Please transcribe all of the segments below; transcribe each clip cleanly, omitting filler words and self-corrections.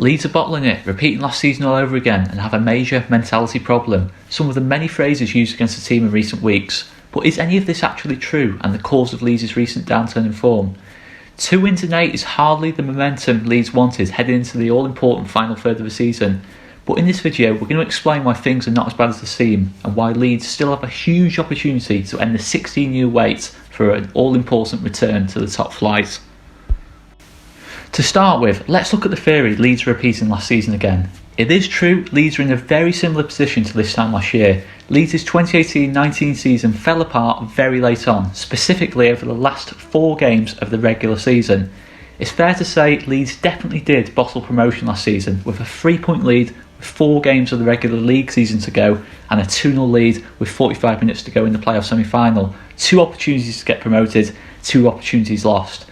Leeds are bottling it, repeating last season all over again, and have a major mentality problem, some of the many phrases used against the team in recent weeks. But is any of this actually true and the cause of Leeds' recent downturn in form? 2 wins in 8 is hardly the momentum Leeds wanted heading into the all-important final third of the season. But in this video, we're going to explain why things are not as bad as they seem, and why Leeds still have a huge opportunity to end the 16-year wait for an all-important return to the top flight. To start with, let's look at the theory Leeds are repeating last season again. It is true, Leeds are in a very similar position to this time last year. Leeds' 2018-19 season fell apart very late on, specifically over the last 4 games of the regular season. It's fair to say Leeds definitely did bottle promotion last season, with a 3-point lead with 4 games of the regular league season to go and a 2-0 lead with 45 minutes to go in the playoff semi-final. 2 opportunities to get promoted, 2 opportunities lost.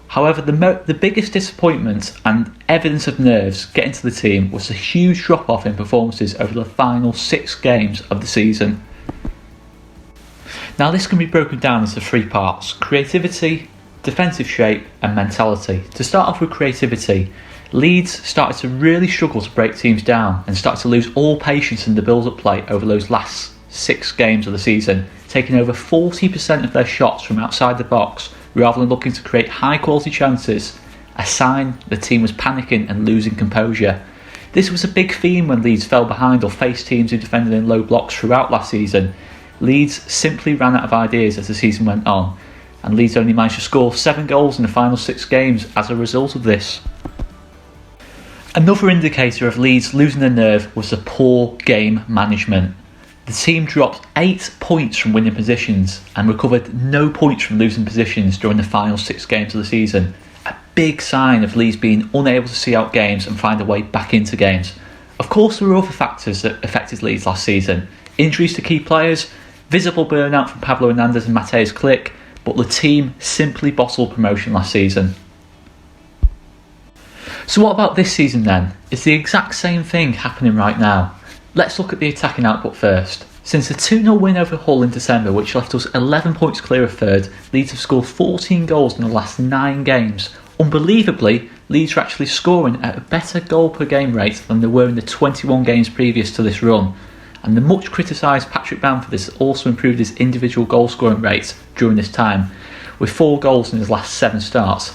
However, the biggest disappointment and evidence of nerves getting to the team was the huge drop-off in performances over the final 6 games of the season. Now this can be broken down into 3 parts: creativity, defensive shape and mentality. To start off with creativity, Leeds started to really struggle to break teams down and started to lose all patience in the build-up play over those last 6 games of the season, taking over 40% of their shots from outside the box rather than looking to create high quality chances, a sign the team was panicking and losing composure. This was a big theme when Leeds fell behind or faced teams who defended in low blocks throughout last season. Leeds simply ran out of ideas as the season went on, and Leeds only managed to score 7 goals in the final 6 games as a result of this. Another indicator of Leeds losing their nerve was the poor game management. The team dropped 8 points from winning positions and recovered no points from losing positions during the final 6 games of the season. A big sign of Leeds being unable to see out games and find a way back into games. Of course, there were other factors that affected Leeds last season. Injuries to key players, visible burnout from Pablo Hernandez and Mateusz Klich, but the team simply bottled promotion last season. So what about this season then? Is the exact same thing happening right now? Let's look at the attacking output first. Since the 2-0 win over Hull in December, which left us 11 points clear of third, Leeds have scored 14 goals in the last 9 games. Unbelievably, Leeds are actually scoring at a better goal per game rate than they were in the 21 games previous to this run. And the much criticised Patrick Bamford has also improved his individual goal scoring rate during this time, with 4 goals in his last 7 starts.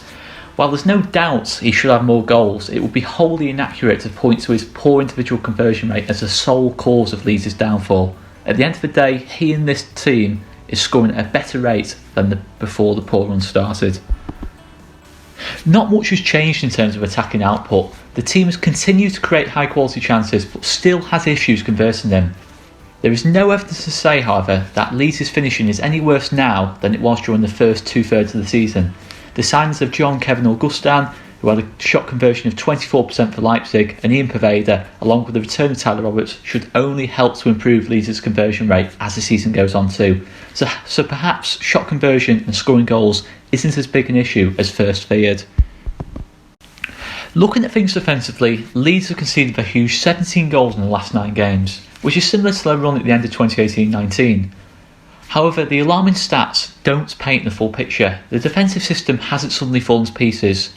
While there's no doubt he should have more goals, it would be wholly inaccurate to point to his poor individual conversion rate as the sole cause of Leeds' downfall. At the end of the day, he and this team is scoring at a better rate than before the poor run started. Not much has changed in terms of attacking output. The team has continued to create high quality chances but still has issues converting them. There is no evidence to say, however, that Leeds' finishing is any worse now than it was during the first 2/3 of the season. The signings of John Kevin Augustin, who had a shot conversion of 24% for Leipzig, and Ian Poveda, along with the return of Tyler Roberts, should only help to improve Leeds' conversion rate as the season goes on too. So perhaps shot conversion and scoring goals isn't as big an issue as first feared. Looking at things defensively, Leeds have conceded a huge 17 goals in the last 9 games, which is similar to their run at the end of 2018-19. However, the alarming stats don't paint the full picture. The defensive system hasn't suddenly fallen to pieces.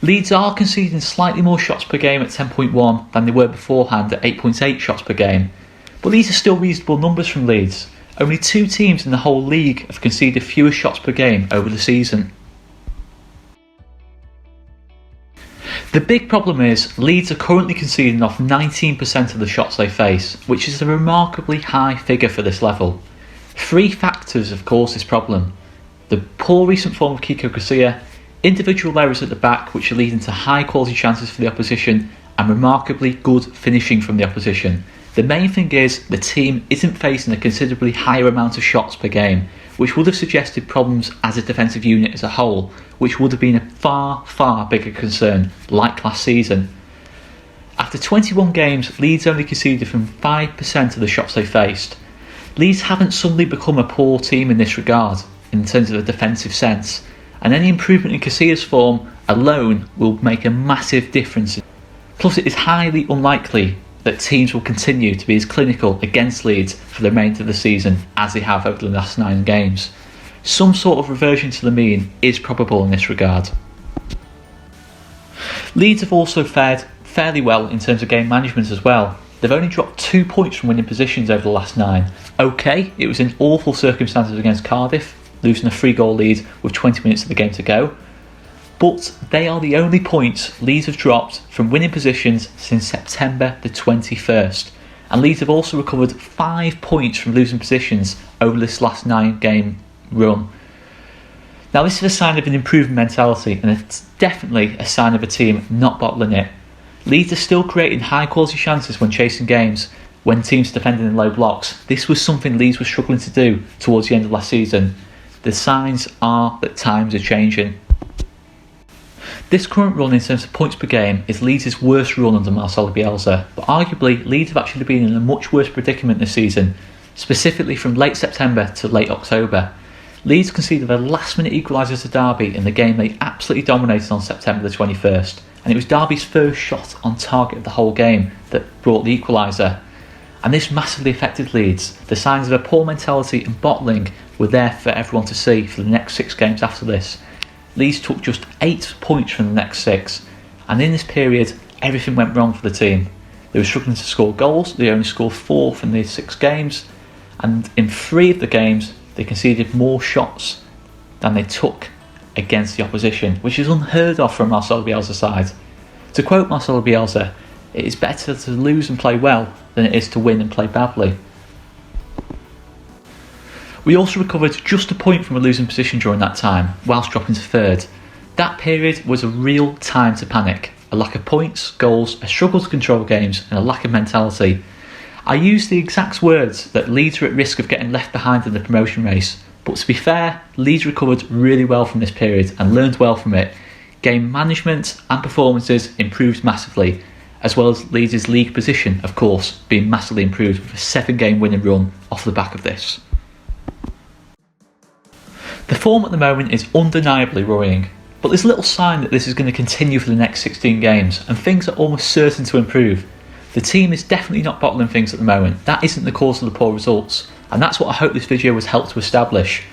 Leeds are conceding slightly more shots per game at 10.1 than they were beforehand at 8.8 shots per game. But these are still reasonable numbers from Leeds. Only 2 teams in the whole league have conceded fewer shots per game over the season. The big problem is Leeds are currently conceding off 19% of the shots they face, which is a remarkably high figure for this level. 3 factors have caused this problem: the poor recent form of Kiko Casilla, individual errors at the back which are leading to high quality chances for the opposition, and remarkably good finishing from the opposition. The main thing is the team isn't facing a considerably higher amount of shots per game, which would have suggested problems as a defensive unit as a whole, which would have been a far bigger concern, like last season. After 21 games, Leeds only conceded from 5% of the shots they faced. Leeds haven't suddenly become a poor team in this regard, in terms of a defensive sense, and any improvement in Casilla's form alone will make a massive difference. Plus, it is highly unlikely that teams will continue to be as clinical against Leeds for the remainder of the season as they have over the last 9 games. Some sort of reversion to the mean is probable in this regard. Leeds have also fared fairly well in terms of game management as well. They've only dropped 2 points from winning positions over the last 9. Okay, it was in awful circumstances against Cardiff, losing a 3-goal lead with 20 minutes of the game to go. But they are the only points Leeds have dropped from winning positions since September the 21st. And Leeds have also recovered 5 points from losing positions over this last 9-game run. Now this is a sign of an improving mentality, and it's definitely a sign of a team not bottling it. Leeds are still creating high quality chances when chasing games, when teams defending in low blocks. This was something Leeds were struggling to do towards the end of last season. The signs are that times are changing. This current run in terms of points per game is Leeds' worst run under Marcelo Bielsa, but arguably Leeds have actually been in a much worse predicament this season, specifically from late September to late October. Leeds conceded a last-minute equaliser to Derby in the game they absolutely dominated on September the 21st, and it was Derby's first shot on target of the whole game that brought the equaliser. And this massively affected Leeds. The signs of a poor mentality and bottling were there for everyone to see for the next 6 games after this. Leeds took just 8 points from the next 6, and in this period everything went wrong for the team. They were struggling to score goals. They only scored 4 from these 6 games, and in 3 of the games they conceded more shots than they took against the opposition, which is unheard of from Marcelo Bielsa's side. To quote Marcelo Bielsa, "It is better to lose and play well than it is to win and play badly." We also recovered just a point from a losing position during that time, whilst dropping to 3rd. That period was a real time to panic. A lack of points, goals, a struggle to control games, and a lack of mentality. I used the exact words that Leeds were at risk of getting left behind in the promotion race, but to be fair, Leeds recovered really well from this period and learned well from it. Game management and performances improved massively, as well as Leeds' league position, of course, being massively improved with a 7-game winning run off the back of this. The form at the moment is undeniably worrying, but there's little sign that this is going to continue for the next 16 games, and things are almost certain to improve. The team is definitely not bottling things at the moment. That isn't the cause of the poor results, and that's what I hope this video has helped to establish.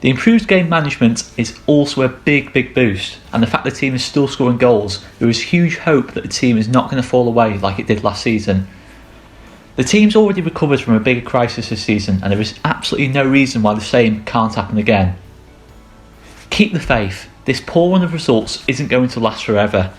The improved game management is also a big boost, and the fact the team is still scoring goals, there is huge hope that the team is not going to fall away like it did last season. The team's already recovered from a bigger crisis this season, and there is absolutely no reason why the same can't happen again. Keep the faith. This poor run of results isn't going to last forever.